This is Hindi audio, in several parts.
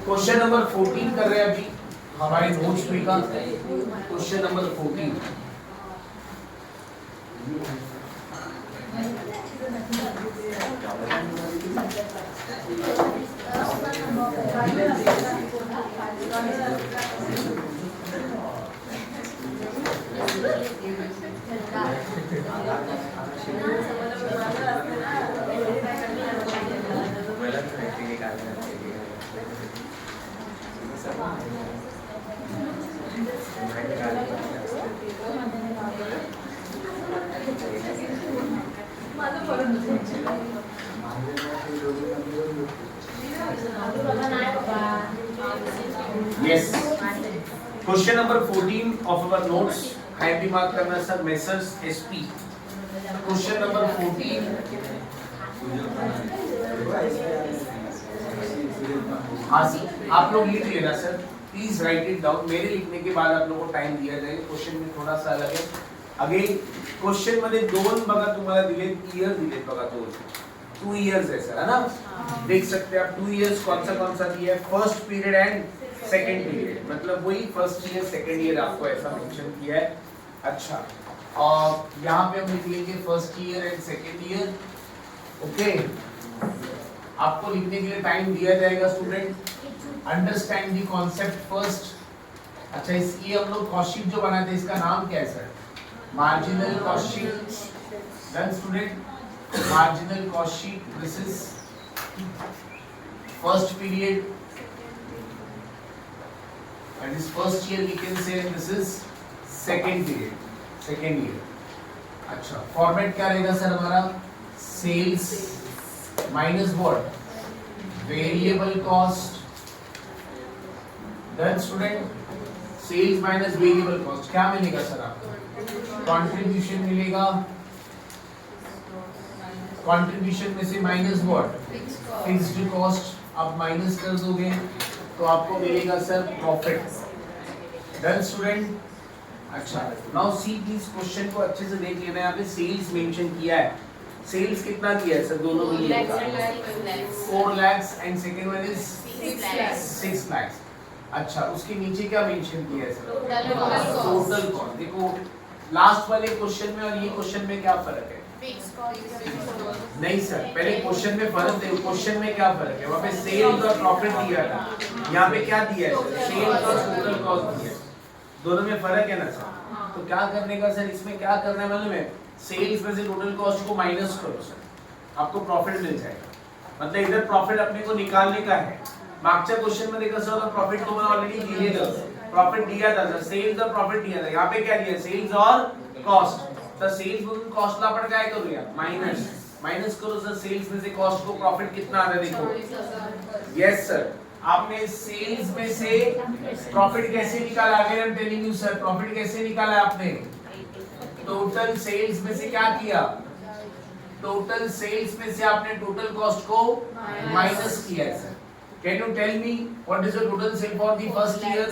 क्वेश्चन नंबर 14 कर रहे हैं अभी हमारे नोट्स में का question number 14। Yes. Question number 14 of our notes. Happy mark करना sir messrs SP. Question number 14। हाँ सर आप लोग लिख लेना sir, please write it down. मेरे लिखने के बाद आप लोगों को टाइम दिया जाएगा। क्वेश्चन में थोड़ा सा अलग है। अगेन क्वेश्चन मध्ये दोन बघा तुम्हाला दिलेत, ईयर दिलेत बघा दोन, 2 इयर्स है सर, है ना? देख सकते हैं आप 2 इयर्स कौन सा दिया है, first period and second period, मतलब वही फर्स्ट ईयर सेकंड ईयर आपको ऐसा मेंशन किया है। अच्छा, और यहाँ पे हम लिख लेंगे first year and second year. Okay, आपको लिखने के लिए टाइम दिया जाएगा student. Understand the concept first. अच्छा, इसकी हम लोग कॉस्ट शीट जो बनाते हैं इसका नाम क्या है sir? Marginal cost sheet. Done student, marginal cost sheet. This is first period and this first year we can say, and this is second period, second year. अच्छा, फॉर्मेट क्या रहेगा सर हमारा? Sales minus what? Variable cost. Done student, sales minus variable cost क्या मिलेगा सर आपको? कंट्रीब्यूशन मिलेगा। कंट्रीब्यूशन में से माइनस व्हाट? Fixed cost. आप माइनस कर दोगे तो आपको मिलेगा सर प्रॉफिट। Done student. अच्छा, नाउ सी प्लीज, क्वेश्चन को अच्छे से देख लेना है। यहाँ पे सेल्स मेंशन किया है। सेल्स कितना किया है सर दोनों में? 4 lakhs and second one is 6 lakhs। अच्छा, उसके नीचे क्या मेंशन किया है सर? Total cost. देखो लास्ट वाले क्वेश्चन में और ये क्वेश्चन में क्या फर्क है? नहीं सर, पहले क्वेश्चन में फर्क है। क्वेश्चन में क्या फर्क है? वहाँ पे सेल्स और प्रॉफिट दिया था, यहाँ पे क्या दिया है? सेल्स और टोटल कॉस्ट दिया है। दोनों में फर्क है ना सर? तो क्या करने का सर, इसमें क्या करना है मालूम है? सेल्स में से टोटल कॉस्ट को माइनस करो सर, आपको प्रॉफिट मिल जाएगा। मतलब इधर प्रॉफिट अपने को निकालने का है। मागच्या क्वेश्चन में देखा सर प्रॉफिट को मैंने ऑलरेडी दिलेलं, प्रॉफिट दिया था सर, सेल्स और प्रॉफिट दिया था। यहाँ पे क्या दिया? सेल्स और कॉस्ट। तर सेल्स मधून कॉस्टला आपण काय करूया? माइनस। माइनस करो सर सेल्स में से कॉस्ट को, प्रॉफिट कितना आ रहा है देखो। यस सर, आपने सेल्स में से प्रॉफिट कैसे निकाला? Again I am telling you sir, profit कैसे निकाला आपने? टोटल सेल्स में से क्या किया? टोटल सेल्स में से आपने टोटल कॉस्ट को माइनस किया है sir. Can you tell me what is the total sale for the first year?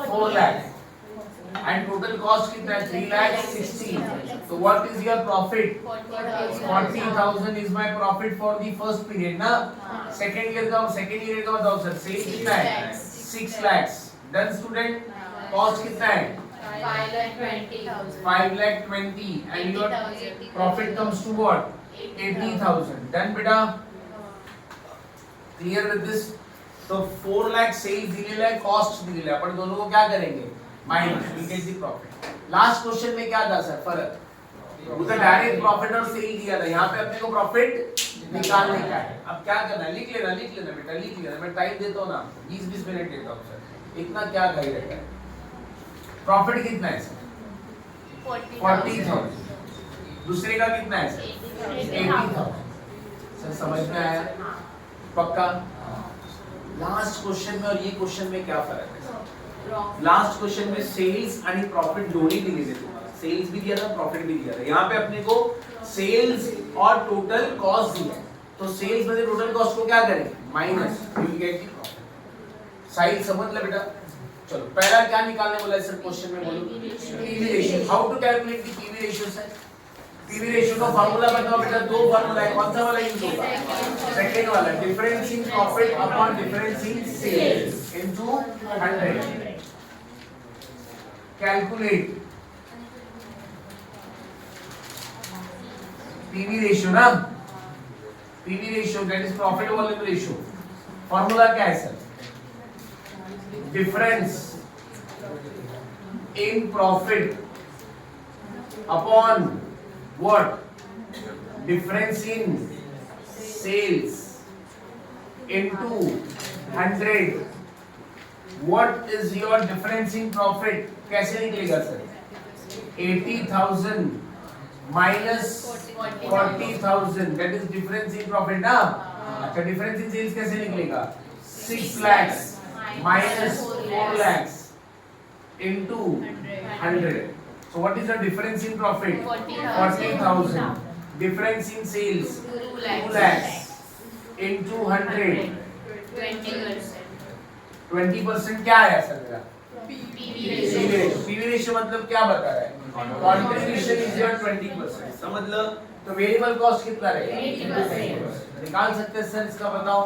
4 lakh and total cost कितना है? 3,60,000. So what is your profit? 40,000 is my profit for the first period ना? second year का बताओ सर, सेल कितना है? 6 lakhs. Done student, cost कितना है? 5,20,000 and your profit comes to what? 80,000. Done बेटा? Clear with this? तो 4 lakh सेल्स दिलेला है, कॉस्ट दिलेला है, अपन दोनों को क्या करेंगे? Minus, we get the profit. Last question में क्या था सर फर्क? उधर डायरेक्ट प्रॉफिट और सेल दिया था, यहाँ पे अपने को प्रॉफिट निकालने का है। अब क्या करना है? लिख लेना बेटा, लिख लेना। मैं टाइम देता हूँ ना आपको, 20-20 मिनट देता हूँ सर। इतना क्या खाई रहता है? प्रॉफिट कितना है सर? 40,000। दूसरे का कितना है सर? 80,000। सर समझ में आया? पक्का? लास्ट क्वेश्चन में और ये क्वेश्चन में क्या फर्क है? लास्ट क्वेश्चन में सेल्स आणि प्रॉफिट दोन्ही दिलेले तुम्हाला, सेल्स भी दिया था, प्रॉफिट भी दिया था। यहाँ पे अपने को सेल्स और टोटल कॉस्ट दिया है, तो सेल्स में से टोटल कॉस्ट को क्या करें? Minus, you will get the profit. Side समझ ले बेटा। चलो पहला क्या निकालने बोला है सर क्वेश्चन में? बोलो PV ratio. How to calculate the PV ratio sir? PV ratio का फार्मूला बताओ बेटा, दो फार्मूला है, कौन सा वाला यूज होगा? सेकंड वाला, difference in profit upon difference in sales into 100। Calculate PV ratio ना, PV ratio that is profit volume ratio. Formula क्या है sir? Difference in profit upon what? Difference in sales into 100. What is your difference in profit? कैसे निकलेगा sir? 80,000 minus 40,000, that is difference in profit ना? अच्छा, difference in sales कैसे निकलेगा? 6 lakhs minus 4 lakhs into 100. So what is the difference in profit? 40,000. Difference in sales 2 lakhs into 100. 20% क्या है सर मेरा? पीवी रेशियो मतलब क्या बता रहा है? Contribution is your 20%। समझ लो, तो वेरिएबल कॉस्ट कितना रहेगा? 80%। निकाल सकते हैं सर, इसका बताओ।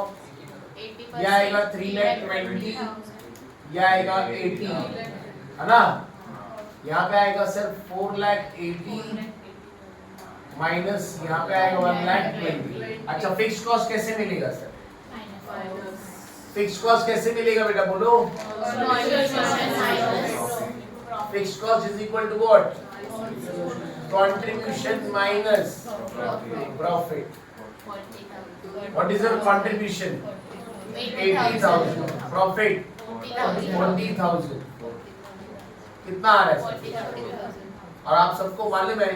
यह आएगा 3,20,000, यह आएगा 80, है ना? यहाँ पे आएगा सर 4,80,000 माइनस यहाँ पे आएगा 1,20,000। अच्छा, फिक्स कॉस्ट कैसे मिलेगा सर? फिक्स कॉस्ट कैसे मिलेगा बेटा, बोलो? Fix cost is equal to what? Contribution minus profit. What is your contribution? 80,000। Profit 40,000। कितना आ रहा है? और आप सबको मालूम है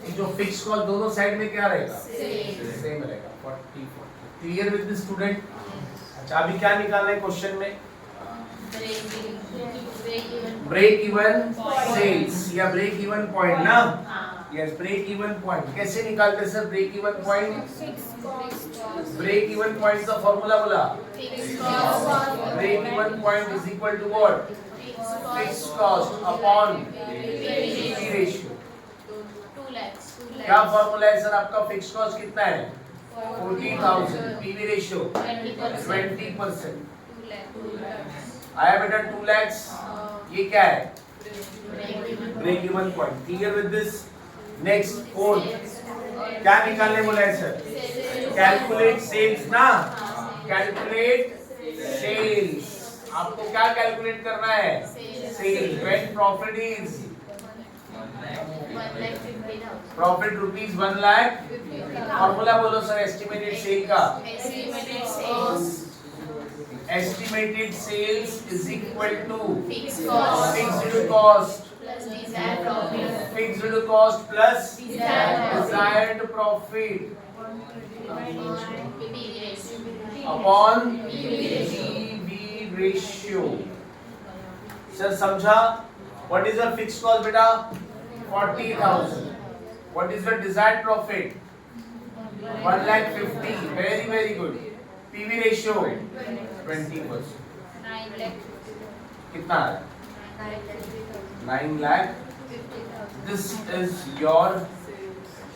कि जो फिक्स कॉस्ट दोनों साइड में क्या रहेगा? सेम रहेगा, 40। Clear with the student? अच्छा, अभी क्या निकालना है क्वेश्चन में? ब्रेक इवन सेल्स या ब्रेक इवन पॉइंट ना? यस, ब्रेक इवन पॉइंट कैसे निकालते हैं sir? Break even point, break even point का फॉर्मूला बोला। Break even point is equal to what? Fix cost upon PV ratio. क्या फॉर्मूला है सर आपका? फिक्स कॉस्ट कितना है? 40,000, पीवी रेशियो 20%। आया बेटा 2 lakhs। ये क्या है? Break even point. Clear with this? Next, fourth क्या निकालने बोला है सर? कैलकुलेट सेल्स ना? Calculate sales. आपको क्या कैलकुलेट करना है? Sale. When profit is profit rupees 1 lakh. Formula बोलो सर एस्टिमेटेड सेल का। Estimated sales is equal to fixed cost, fixed cost plus desired profit upon PV ratio. Sir समझा? What is the fixed cost बेटा? 40,000। What is the desired profit? 1,50,000। Very very good. PV ratio 20%। कितना है? 9 lakh. This is your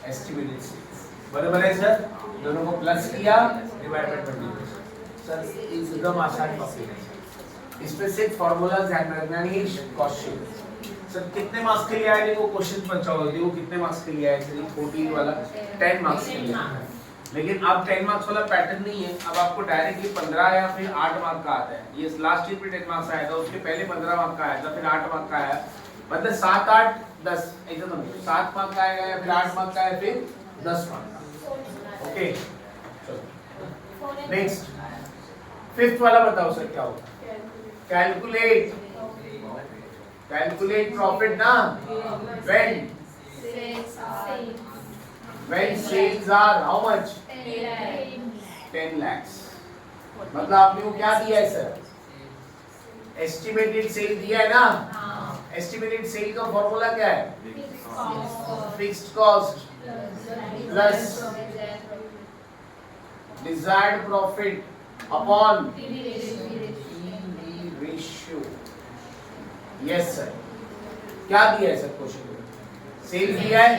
estimated sales. बराबर है सर? दोनों को प्लस किया, डिवाइड बाय 20%। सर एकदम आसान टॉपिक है, इसमें सिर्फ फॉर्मूलाज ध्यान रखना नहीं है। क्वेश्चन सर कितने मार्क्स के लिए आया? देखो क्वेश्चन बचाओ, देखो कितने मार्क्स के लिए आया? सर 14 वाला 10 मार्क्स के लिए। लेकिन अब 10 मार्क्स वाला पैटर्न नहीं है, अब आपको डायरेक्टली 15 या फिर 8 मार्क का आता है। ये लास्ट ईयर पे 10 मार्क्स आया था, उसके पहले 15 मार्क का आया था, फिर 8 मार्क का आया। मतलब 7, 8, 10 एकदम समझो, 7 मार्क का आएगा या फिर 8 मार्क का आया, फिर 10 मार्क का। ओके, नेक्स्ट फिफ्थ वाला बताओ सर क्या होगा? कैलकुलेट, कैलकुलेट प्रॉफिट ना? when sales are how much? 10 lakhs। मतलब आपने को क्या दिया है सर? एस्टिमेटेड सेल दिया है ना? एस्टिमेटेड सेल का फॉर्मूला क्या है? Fixed cost plus desired profit upon PV ratio. Yes sir. क्या दिया है सर क्वेश्चन में? सेल दिया है,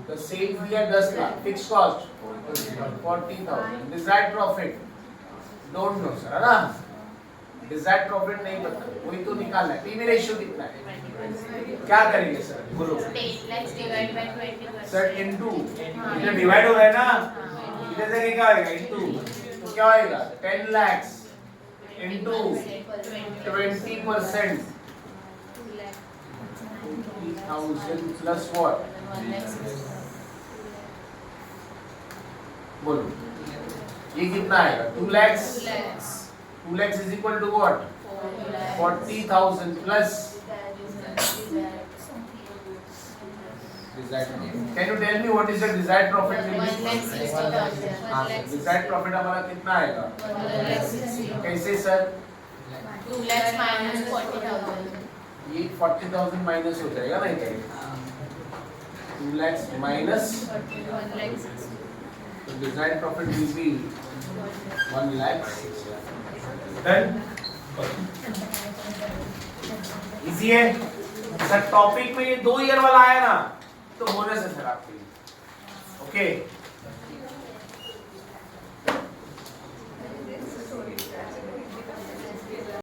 तो सेल दिया 10 lakh, fix cost 40,000, desired profit don't know sir, है ना? डिजायर्ड प्रॉफिट नहीं पता, वही तो निकालना है। पीवी रेशियो कितना है, क्या करेंगे सर? बोलो 10 lakhs divided by 20%. Sir into, इधर डिवाइड हो रहा है ना, इधर से क्या होएगा इनटू, तो क्या होएगा 10 lakhs into 20%, 20,000 plus what, 1 lakh. बोलो ये कितना आएगा? 2 lakhs, 2 lakhs. 2 lakhs is equal to what? 4 lakhs. 40,000 plus. Desired. Can you tell me what is the desired profit will 1 be? lakh 60,000. Desired profit हमारा कितना आएगा? 1 lakh 60. कैसे सर? 2 lakhs minus 40,000. ये 40,000 माइनस हो जाएगा ना इधर? 2 lakhs minus 1 lakh 60. तो desired profit will be 1 lakh. Done? Easy है सर। टॉपिक में ये 2 ईयर वाला आया ना तो बोनस है सर आपके लिए। ओके